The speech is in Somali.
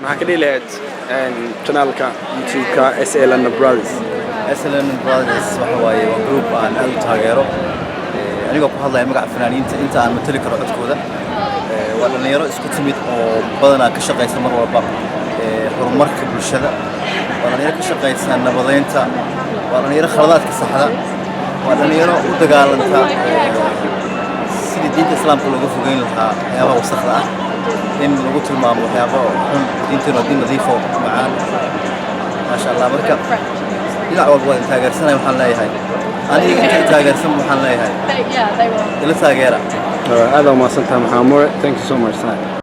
maxaa ka dhihi lahayd channelka YouTube-ka SLN Brothers SLN Brothers waxa waaye waa group aan aad u taageero anigoo ku hadlaya magaca fanaaniinta inta aan matali karo codkooda waa dhalinyaro isku timid oo badanaa ka shaqaysa mar walba horumarka bulshada waa dhalinyaro ka shaqaysa nabadeynta waa dhalinyaro khaladaadka saxda waa dhalinyaro u dagaalanta sidii diinta islaamka looga fogeyn lahaa waxyaabaha wasaqda ah in lagu tilmaamo waxyaabaha xun diinteena diin nadiif oo macaan maasha allah marka dhinac walba waan taageersanahay waxaan leeyahay aniga inta taageersan waxaan leeyahay ila taageera aad u mahadsantahay Maxamuud thank you so much